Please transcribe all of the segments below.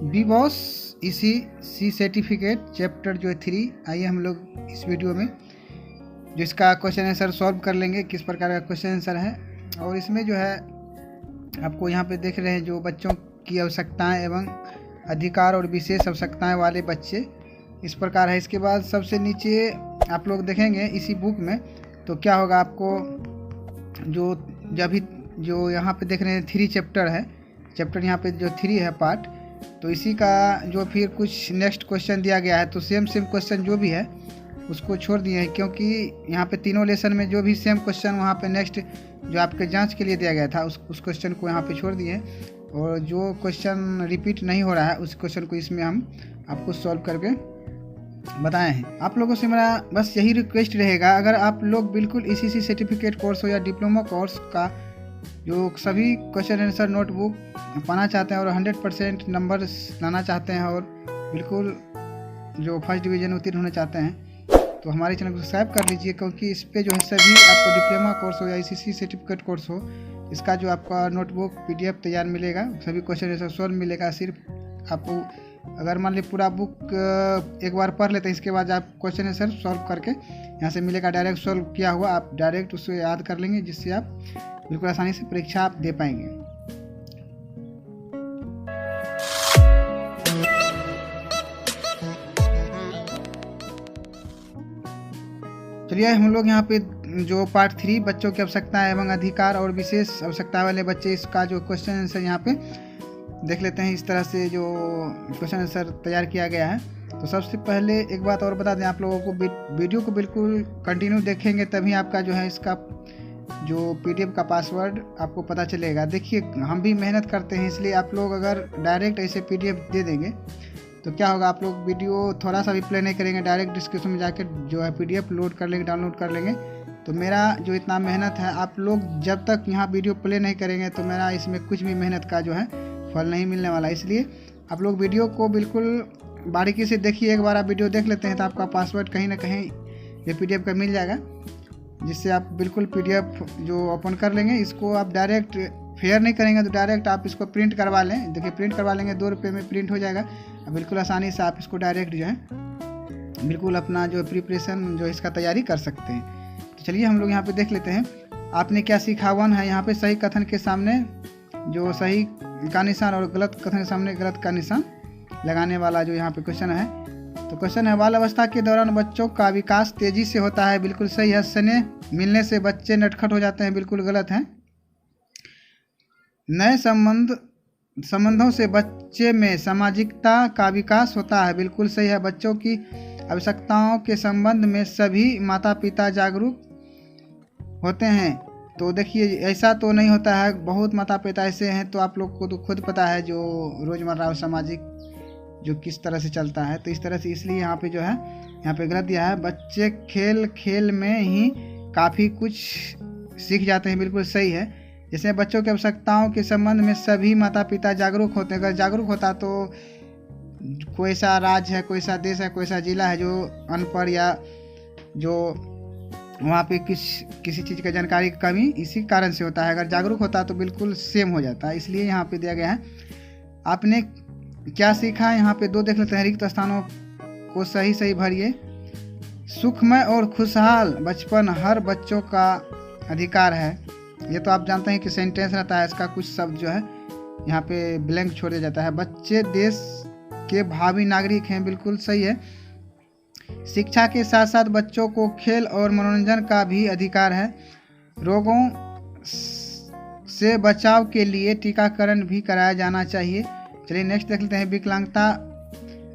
B boss इसी C certificate chapter जो है 3। आइए हम लोग इस वीडियो में जिसका क्वेश्चन आंसर सॉल्व कर लेंगे, किस प्रकार का क्वेश्चन आंसर है। और इसमें जो है आपको यहाँ पे देख रहे हैं जो बच्चों की आवश्यकताएं एवं अधिकार और विशेष आवश्यकताएं वाले बच्चे इस प्रकार है। इसके बाद सबसे नीचे आप लोग देखेंगे इसी बुक में तो क्या होगा, आपको जो यहाँ पे देख रहे हैं 3 चैप्टर है, चैप्टर यहाँ पे जो 3 है पार्ट, तो इसी का जो फिर कुछ नेक्स्ट क्वेश्चन दिया गया है तो सेम क्वेश्चन जो भी है उसको छोड़ दिए हैं, क्योंकि यहाँ पे तीनों लेसन में जो भी सेम क्वेश्चन वहाँ पे नेक्स्ट जो आपके जांच के लिए दिया गया था उस क्वेश्चन को यहाँ पे छोड़ दिए हैं। और जो क्वेश्चन रिपीट नहीं हो रहा है उस क्वेश्चन को इसमें हम आपको सॉल्व करके बताए हैं। आप लोगों से मेरा बस यही रिक्वेस्ट रहेगा, अगर आप लोग बिल्कुल इसी सर्टिफिकेट कोर्स हो या डिप्लोमा कोर्स का जो सभी क्वेश्चन आंसर नोटबुक पाना चाहते हैं और 100% नंबर लाना चाहते हैं और बिल्कुल जो फर्स्ट डिवीज़न उत्तीर्ण होना चाहते हैं तो हमारे चैनल को सब्सक्राइब कर लीजिए, क्योंकि इस पे जो है सभी आपको डिप्लोमा कोर्स हो या इसी सर्टिफिकेट कोर्स हो इसका जो आपका नोटबुक PDF तैयार मिलेगा, सभी क्वेश्चन आंसर सॉल्व मिलेगा। सिर्फ आपको अगर मान लीजिए पूरा बुक एक बार पढ़ लेते हैं, इसके बाद आप क्वेश्चन आंसर सॉल्व करके यहाँ से मिलेगा डायरेक्ट सॉल्व किया हुआ, आप डायरेक्ट उसको याद कर लेंगे, जिससे आप बिल्कुल आसानी से परीक्षा आप दे पाएंगे। चलिए हम लोग यहाँ पे जो पार्ट 3 बच्चों की आवश्यकताएं एवं अधिकार और विशेष आवश्यकता वाले बच्चे, इसका जो क्वेश्चन आंसर यहाँ पे देख लेते हैं। इस तरह से जो क्वेश्चन आंसर तैयार किया गया है तो सबसे पहले एक बात और बता दें आप लोगों को, वीडियो को बिल्कुल कंटिन्यू देखेंगे तभी आपका जो है इसका जो PDF का पासवर्ड आपको पता चलेगा। देखिए हम भी मेहनत करते हैं, इसलिए आप लोग अगर डायरेक्ट ऐसे PDF दे देंगे तो क्या होगा, आप लोग वीडियो थोड़ा सा भी प्ले नहीं करेंगे, डायरेक्ट डिस्क्रिप्शन में जाकर जो है PDF लोड कर लेंगे, डाउनलोड कर लेंगे। तो मेरा जो इतना मेहनत है, आप लोग जब तक यहाँ वीडियो प्ले नहीं करेंगे तो मेरा इसमें कुछ भी मेहनत का जो है फल नहीं मिलने वाला। इसलिए आप लोग वीडियो को बिल्कुल बारीकी से देखिए। एक बार आप वीडियो देख लेते हैं तो आपका पासवर्ड कहीं ना कहीं ये PDF का मिल जाएगा, जिससे आप बिल्कुल PDF जो ओपन कर लेंगे। इसको आप डायरेक्ट फेयर नहीं करेंगे तो डायरेक्ट आप इसको प्रिंट करवा लें। देखिए प्रिंट करवा लेंगे, 2 रुपये में प्रिंट हो जाएगा। बिल्कुल आसानी से आप इसको डायरेक्ट जो है बिल्कुल अपना जो प्रिपरेशन जो इसका तैयारी कर सकते हैं। तो चलिए हम लोग यहाँ पे देख लेते हैं आपने क्या सीखा। 1 है यहाँ पे सही कथन के सामने जो सही का निशान और गलत कथन के सामने गलत का निशान लगाने वाला जो यहाँ पे क्वेश्चन है। तो क्वेश्चन है, बाल अवस्था के दौरान बच्चों का विकास तेजी से होता है। बिल्कुल सही है। स्नेह मिलने से बच्चे नटखट हो जाते हैं। बिल्कुल गलत है। नए संबंधों से बच्चे में सामाजिकता का विकास होता है। बिल्कुल सही है। बच्चों की आवश्यकताओं के संबंध में सभी माता पिता जागरूक होते हैं। तो देखिए ऐसा तो नहीं होता है, बहुत माता पिता ऐसे हैं तो आप लोग को तो खुद पता है जो रोज़मर्रा सामाजिक जो किस तरह से चलता है, तो इस तरह से इसलिए यहाँ पे जो है यहाँ पे गलत दिया है। बच्चे खेल में ही काफ़ी कुछ सीख जाते हैं। बिल्कुल सही है। जैसे बच्चों की आवश्यकताओं के संबंध में सभी माता पिता जागरूक होते हैं। अगर जागरूक होता तो कोई सा राज्य है, कोई सा देश है, कोई सा जिला है जो अनपढ़ या जो वहाँ पे किसी चीज़ का जानकारी की कमी इसी कारण से होता है। अगर जागरूक होता तो बिल्कुल सेम हो जाता है, इसलिए यहाँ पे दिया गया है। आपने क्या सीखा, यहाँ पे 2 देख लेते हैं। रिक्त स्थानों को सही भरिए। सुखमय और खुशहाल बचपन हर बच्चों का अधिकार है। ये तो आप जानते हैं कि सेंटेंस रहता है, इसका कुछ शब्द जो है यहाँ पे ब्लैंक छोड़ दिया जाता है। बच्चे देश के भावी नागरिक हैं। बिल्कुल सही है। शिक्षा के साथ साथ बच्चों को खेल और मनोरंजन का भी अधिकार है। रोगों से बचाव के लिए टीकाकरण भी कराया जाना चाहिए। चलिए नेक्स्ट देख लेते हैं। विकलांगता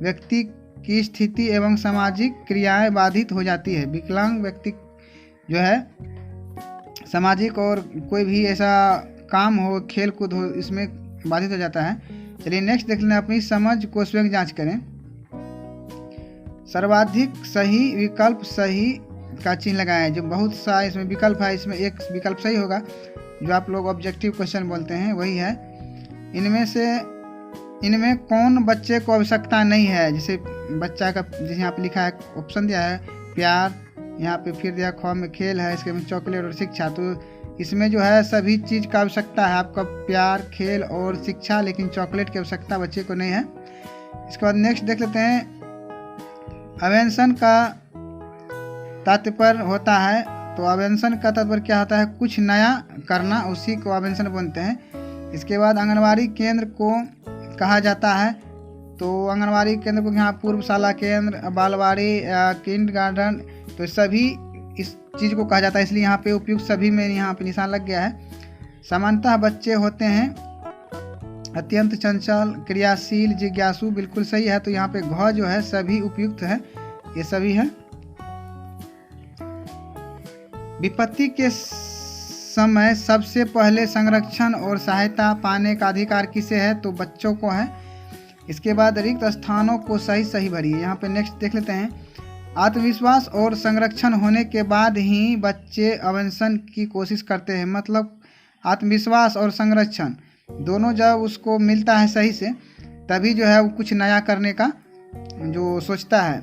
व्यक्ति की स्थिति एवं सामाजिक क्रियाएं बाधित हो जाती है। विकलांग व्यक्ति जो है सामाजिक और कोई भी ऐसा काम हो, खेल कूद हो, इसमें बाधित हो जाता है। चलिए नेक्स्ट देख लें। अपनी समझ को स्वयं जांच करें। सर्वाधिक सही विकल्प सही का चिन्ह लगाएं। जो बहुत सा इसमें विकल्प है, इसमें एक विकल्प सही होगा जो आप लोग ऑब्जेक्टिव क्वेश्चन बोलते हैं, वही है। इनमें कौन बच्चे को आवश्यकता नहीं है। जैसे बच्चा का जैसे यहाँ पे लिखा है, ऑप्शन दिया है प्यार, यहाँ पे फिर दिया ख में खेल है, इसके में चॉकलेट और शिक्षा। तो इसमें जो है सभी चीज़ का आवश्यकता है आपका, प्यार, खेल और शिक्षा, लेकिन चॉकलेट की आवश्यकता बच्चे को नहीं है। इसके बाद नेक्स्ट देख लेते हैं, अवेंशन का तात्पर्य होता है। तो अवेंशन का तात्पर्य क्या होता है? कुछ नया करना, उसी को अवेंशन बोलते हैं। इसके बाद आंगनबाड़ी केंद्र को कहा जाता है। तो आंगनबाड़ी केंद्र को यहाँ पूर्वशाला केंद्र, बालवाड़ी, किंडरगार्टन, तो सभी इस चीज़ को कहा जाता है, इसलिए यहाँ पे उपयुक्त सभी में यहाँ पे निशान लग गया है। सामान्यतः बच्चे होते हैं अत्यंत चंचल, क्रियाशील, जिज्ञासु, बिल्कुल सही है। तो यहाँ पे घ जो है सभी उपयुक्त है, ये सभी है। विपत्ति के समय सबसे पहले संरक्षण और सहायता पाने का अधिकार किसे है? तो बच्चों को है। इसके बाद रिक्त स्थानों को सही भरिए। यहाँ पे नेक्स्ट देख लेते हैं, आत्मविश्वास और संरक्षण होने के बाद ही बच्चे अवेंशन की कोशिश करते हैं। मतलब आत्मविश्वास और संरक्षण दोनों जब उसको मिलता है सही से, तभी जो है वो कुछ नया करने का जो सोचता है।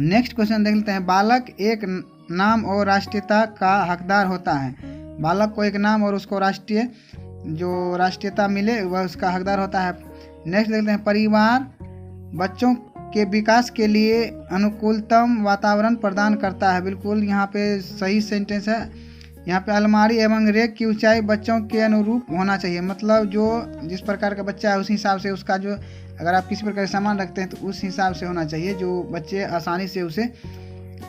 नेक्स्ट क्वेश्चन देख लेते हैं, बालक एक नाम और राष्ट्रीयता का हकदार होता है। बालक को एक नाम और उसको राष्ट्रीयता मिले, वह उसका हकदार होता है। नेक्स्ट देख लेते हैं, परिवार बच्चों के विकास के लिए अनुकूलतम वातावरण प्रदान करता है। बिल्कुल यहाँ पे सही सेंटेंस है। यहाँ पे अलमारी एवं रेक की ऊंचाई बच्चों के अनुरूप होना चाहिए। मतलब जो जिस प्रकार का बच्चा है उस हिसाब से उसका जो, अगर आप किसी प्रकार का सामान रखते हैं तो उस हिसाब से होना चाहिए, जो बच्चे आसानी से उसे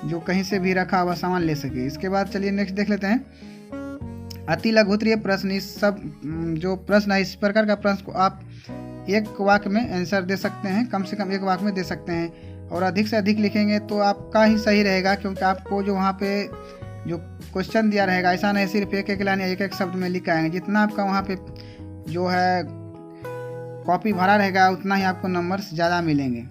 जो कहीं से भी रखा हुआ सामान ले सके। इसके बाद चलिए नेक्स्ट देख लेते हैं, अति लघुत्तरीय प्रश्न। इस सब जो प्रश्न है, इस प्रकार का प्रश्न को आप एक वाक्य में आंसर दे सकते हैं, कम से कम एक वाक्य में दे सकते हैं, और अधिक से अधिक लिखेंगे तो आपका ही सही रहेगा, क्योंकि आपको जो वहाँ पे जो क्वेश्चन दिया रहेगा ऐसा नहीं सिर्फ एक लाइन या एक शब्द में लिखा आएंगे। जितना आपका वहाँ पे जो है कॉपी भरा रहेगा उतना ही आपको नंबर्स ज़्यादा मिलेंगे।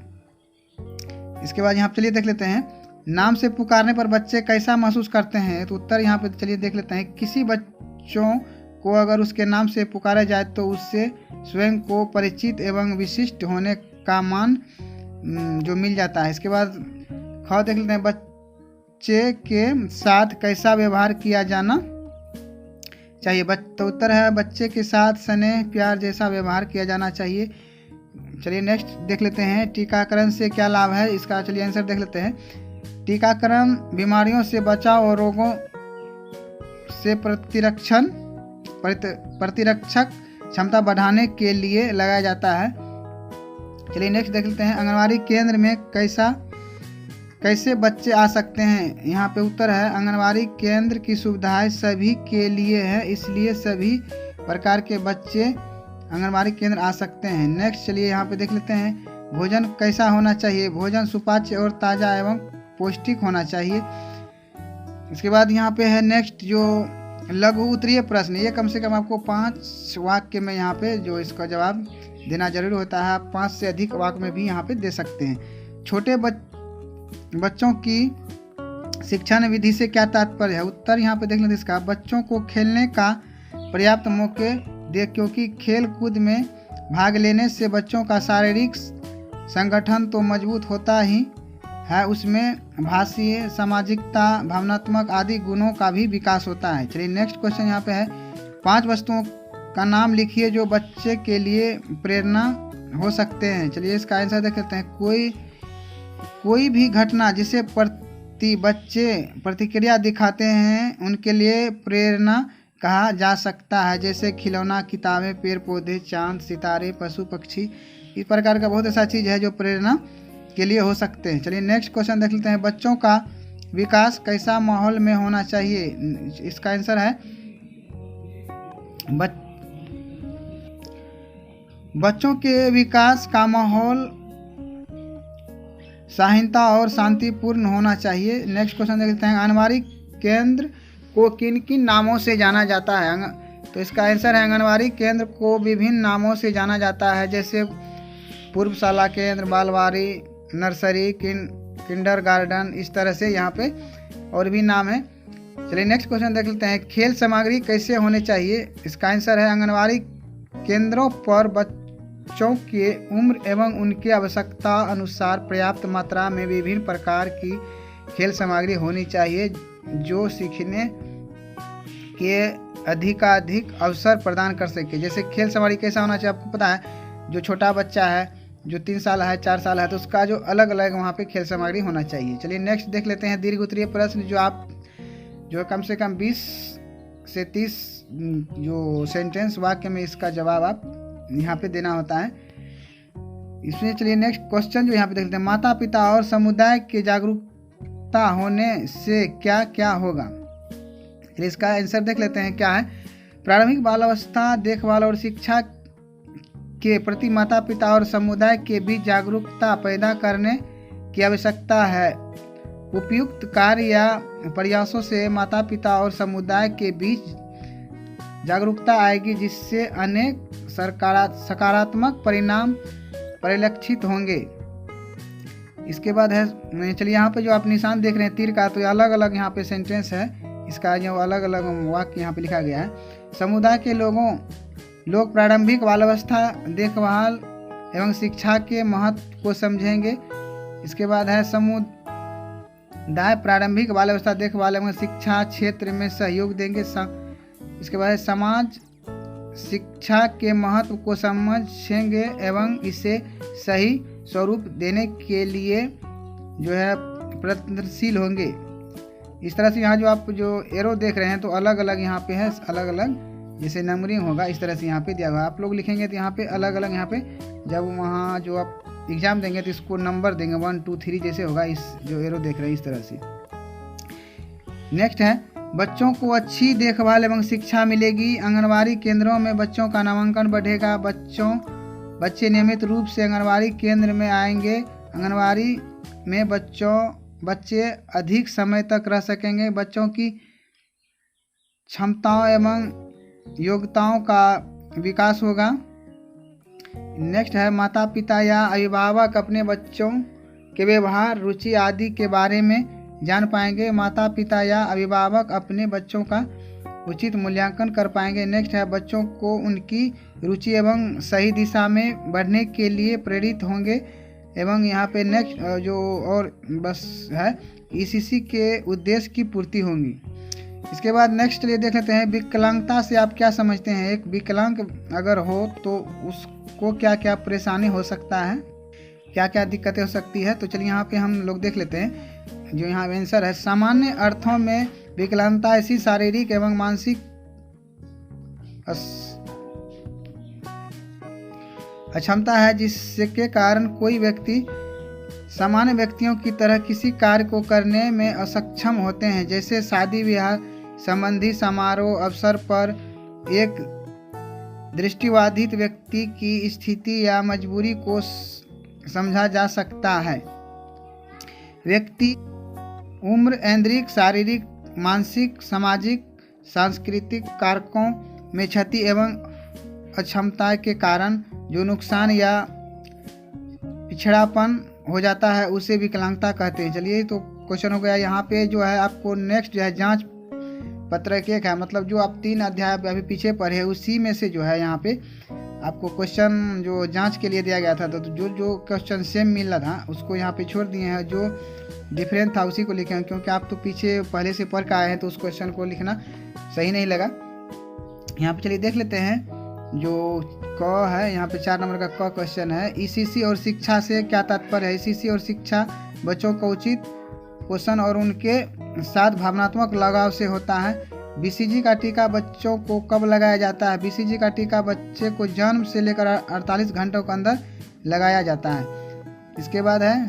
इसके बाद यहाँ पे चलिए देख लेते हैं, नाम से पुकारने पर बच्चे कैसा महसूस करते हैं? तो उत्तर यहाँ पे चलिए देख लेते हैं, किसी बच्चों को अगर उसके नाम से पुकारा जाए तो उससे स्वयं को परिचित एवं विशिष्ट होने का मान जो मिल जाता है। इसके बाद ख देख लेते हैं, बच्चे के साथ कैसा व्यवहार किया जाना चाहिए? तो उत्तर है, बच्चे के साथ स्नेह प्यार जैसा व्यवहार किया जाना चाहिए। चलिए नेक्स्ट देख लेते हैं, टीकाकरण से क्या लाभ है? इसका चलिए आंसर देख लेते हैं, टीकाकरण बीमारियों से बचाव और रोगों से प्रतिरक्षक क्षमता बढ़ाने के लिए लगाया जाता है। चलिए नेक्स्ट देख लेते हैं, आंगनबाड़ी केंद्र में कैसे बच्चे आ सकते हैं? यहाँ पे उत्तर है, आंगनबाड़ी केंद्र की सुविधाएं सभी के लिए है, इसलिए सभी प्रकार के बच्चे आंगनबाड़ी केंद्र आ सकते हैं। नेक्स्ट चलिए यहाँ पे देख लेते हैं, भोजन कैसा होना चाहिए? भोजन सुपाच्य और ताज़ा एवं पौष्टिक होना चाहिए। इसके बाद यहाँ पे है नेक्स्ट जो लघु उत्तरीय प्रश्न, ये कम से कम आपको 5 वाक्य में यहाँ पे जो इसका जवाब देना जरूरी होता है। आप 5 से अधिक वाक्य में भी यहाँ पे दे सकते हैं। छोटे बच्चों की शिक्षण विधि से क्या तात्पर्य है? उत्तर यहाँ पे देख लेते इसका, बच्चों को खेलने का पर्याप्त मौके दे, क्योंकि खेल कूद में भाग लेने से बच्चों का शारीरिक संगठन तो मजबूत होता ही है, उसमें भाषीय, सामाजिकता, भावनात्मक आदि गुणों का भी विकास होता है। चलिए नेक्स्ट क्वेश्चन यहाँ पे है, 5 वस्तुओं का नाम लिखिए जो बच्चे के लिए प्रेरणा हो सकते हैं। चलिए इसका आंसर देख लेते हैं, कोई भी घटना जिसे बच्चे प्रतिक्रिया दिखाते हैं उनके लिए प्रेरणा कहा जा सकता है, जैसे खिलौना, किताबें, पेड़ पौधे, चांद, सितारे, पशु पक्षी। इस प्रकार का बहुत ऐसा चीज़ है जो प्रेरणा के लिए हो सकते हैं। चलिए नेक्स्ट क्वेश्चन देख लेते हैं, बच्चों का विकास कैसा माहौल में होना चाहिए? इसका आंसर है, बच्चों के विकास का माहौल शालीनता और शांतिपूर्ण होना चाहिए। नेक्स्ट क्वेश्चन देख लेते हैं, आंगनबाड़ी केंद्र को किन किन नामों से जाना जाता है? तो इसका आंसर है, आंगनबाड़ी केंद्र को विभिन्न नामों से जाना जाता है, जैसे पूर्वशाला केंद्र, बालवाड़ी, नर्सरी, किंडरगार्टन, इस तरह से यहाँ पे और भी नाम है। चलिए नेक्स्ट क्वेश्चन देख लेते हैं, खेल सामग्री कैसे होने चाहिए? इसका आंसर है, आंगनबाड़ी केंद्रों पर बच्चों के उम्र एवं उनकी आवश्यकता अनुसार पर्याप्त मात्रा में विभिन्न प्रकार की खेल सामग्री होनी चाहिए, जो सीखने के अधिकाधिक अवसर प्रदान कर सके। जैसे खेल सामग्री कैसा होना चाहिए आपको पता है, जो छोटा बच्चा है जो 3 साल है 4 साल है तो उसका जो अलग अलग वहाँ पे खेल सामग्री होना चाहिए। चलिए नेक्स्ट देख लेते हैं दीर्घ उत्तरीय प्रश्न, जो आप जो कम से कम 20 से 30 जो सेंटेंस वाक्य में इसका जवाब आप यहाँ पे देना होता है इसमें। चलिए नेक्स्ट क्वेश्चन जो यहाँ पे देख लेते हैं, माता पिता और समुदाय के जागरूकता होने से क्या क्या होगा। चलिए इसका आंसर देख लेते हैं क्या है। प्रारंभिक बालावस्था देखभाल और शिक्षा के प्रति माता पिता और समुदाय के बीच जागरूकता पैदा करने की आवश्यकता है। उपयुक्त कार्य या प्रयासों से माता पिता और समुदाय के बीच जागरूकता आएगी, जिससे अनेक सकारात्मक परिणाम परिलक्षित होंगे। इसके बाद है, चलिए यहाँ पे जो आप निशान देख रहे हैं तीर का, तो अलग अलग यहाँ पे सेंटेंस है, इसका जो अलग अलग वाक्य यहाँ पे लिखा गया है। समुदाय के लोग प्रारंभिक बालावस्था देखभाल एवं शिक्षा के महत्व को समझेंगे। इसके बाद है समुदाय प्रारंभिक बालावस्था देखभाल एवं शिक्षा क्षेत्र में सहयोग देंगे। इसके बाद है समाज शिक्षा के महत्व को समझेंगे एवं इसे सही स्वरूप देने के लिए जो है प्रयत्नशील होंगे। इस तरह से यहाँ जो आप जो एरो देख रहे हैं तो अलग अलग यहाँ पे है, अलग अलग जैसे नंबरिंग होगा इस तरह से यहाँ पे दिया हुआ। आप लोग लिखेंगे तो यहाँ पे अलग अलग यहाँ पे जब वहाँ जो आप एग्ज़ाम देंगे तो इसको नंबर देंगे 1 2 3 जैसे होगा। इस जो एरो देख रहे हैं इस तरह से। नेक्स्ट है, बच्चों को अच्छी देखभाल एवं शिक्षा मिलेगी। आंगनबाड़ी केंद्रों में बच्चों का नामांकन बढ़ेगा। बच्चे नियमित रूप से आंगनबाड़ी केंद्र में आएंगे। आंगनबाड़ी में बच्चे अधिक समय तक रह सकेंगे। बच्चों की क्षमताओं एवं योग्यताओं का विकास होगा। नेक्स्ट है, माता पिता या अभिभावक अपने बच्चों के व्यवहार, रुचि आदि के बारे में जान पाएंगे। माता पिता या अभिभावक अपने बच्चों का उचित मूल्यांकन कर पाएंगे। नेक्स्ट है, बच्चों को उनकी रुचि एवं सही दिशा में बढ़ने के लिए प्रेरित होंगे। एवं यहाँ पे नेक्स्ट जो और बस है, ईसीसी के उद्देश्य की पूर्ति होंगी। इसके बाद नेक्स्ट लिए देख लेते हैं, विकलांगता से आप क्या समझते हैं। एक विकलांग अगर हो तो उसको क्या क्या परेशानी हो सकता है, क्या क्या दिक्कतें हो सकती है। तो चलिए यहाँ पे हम लोग देख लेते हैं। जो यहाँ आंसर है, सामान्य अर्थों में विकलांगता ऐसी शारीरिक एवं मानसिक अक्षमता है जिसके कारण कोई व्यक्ति सामान्य व्यक्तियों की तरह किसी कार्य को करने में असक्षम होते हैं। जैसे शादी ब्याह संबंधी समारोह अवसर पर एक दृष्टिबाधित व्यक्ति की स्थिति या मजबूरी को समझा जा सकता है। व्यक्ति उम्र, ऐन्द्रिक, शारीरिक, मानसिक, सामाजिक, सांस्कृतिक कारकों में क्षति एवं अक्षमता के कारण जो नुकसान या पिछड़ापन हो जाता है उसे विकलांगता कहते हैं। चलिए तो क्वेश्चन हो गया। यहाँ पे जो है आपको नेक्स्ट जो है जांच पत्रक 1 है, मतलब जो आप 3 अध्याय अभी पीछे पढ़े उसी में से जो है यहाँ पे आपको क्वेश्चन जो जांच के लिए दिया गया था, तो जो क्वेश्चन सेम मिल रहा था उसको यहाँ पे छोड़ दिए हैं, जो डिफरेंट था उसी को लिखे हैं, क्योंकि आप तो पीछे पहले से पढ़ के आए हैं तो उस क्वेश्चन को लिखना सही नहीं लगा। यहाँ पे चलिए देख लेते हैं, जो क है यहाँ पे 4 नंबर का क क्वेश्चन है, ईसीसी और शिक्षा से क्या तात्पर्य है। ईसीसी और शिक्षा बच्चों का उचित पोषण और उनके साथ भावनात्मक लगाव से होता है। बीसीजी का टीका बच्चों को कब लगाया जाता है। बीसीजी का टीका बच्चे को जन्म से लेकर 48 घंटों के अंदर लगाया जाता है। इसके बाद है,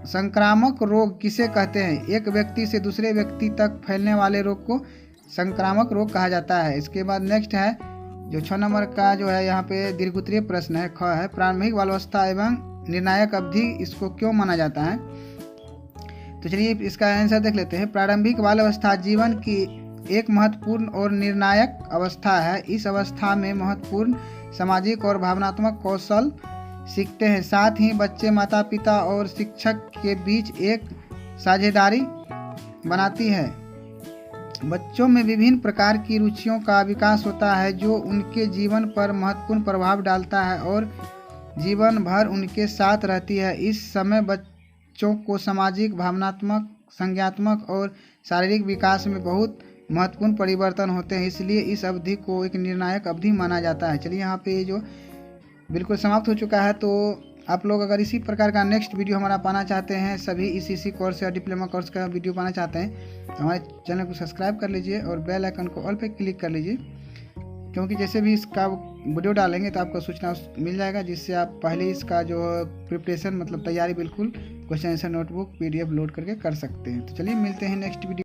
संक्रामक रोग किसे कहते हैं। एक व्यक्ति से दूसरे व्यक्ति तक फैलने वाले रोग को संक्रामक रोग कहा जाता है। इसके बाद नेक्स्ट है, जो 6 नंबर का जो है यहाँ पे दीर्घोत्तरीय प्रश्न है, ख है, प्रारंभिक बालावस्था एवं निर्णायक अवधि इसको क्यों माना जाता है। तो चलिए इसका आंसर देख लेते हैं। प्रारंभिक बालावस्था जीवन की एक महत्वपूर्ण और निर्णायक अवस्था है। इस अवस्था में महत्वपूर्ण सामाजिक और भावनात्मक कौशल सीखते हैं। साथ ही बच्चे माता पिता और शिक्षक के बीच एक साझेदारी बनाती है। बच्चों में विभिन्न प्रकार की रुचियों का विकास होता है जो उनके जीवन पर महत्वपूर्ण प्रभाव डालता है और जीवन भर उनके साथ रहती है। इस समय बच्चों को सामाजिक, भावनात्मक, संज्ञानात्मक और शारीरिक विकास में बहुत महत्वपूर्ण परिवर्तन होते हैं, इसलिए इस अवधि को एक निर्णायक अवधि माना जाता है। चलिए यहाँ पे जो बिल्कुल समाप्त हो चुका है। तो आप लोग अगर इसी प्रकार का नेक्स्ट वीडियो हमारा पाना चाहते हैं, सभी इसी कोर्स या डिप्लोमा कोर्स का वीडियो पाना चाहते हैं, तो हमारे चैनल को सब्सक्राइब कर लीजिए और बेल आइकन को ऑल पे क्लिक कर लीजिए, क्योंकि जैसे भी इसका वीडियो डालेंगे तो आपको सूचना मिल जाएगा, जिससे आप पहले इसका जो प्रिपरेशन मतलब तैयारी बिल्कुल question answer notebook PDF load करके कर सकते हैं। तो चलिए मिलते हैं नेक्स्ट वीडियो।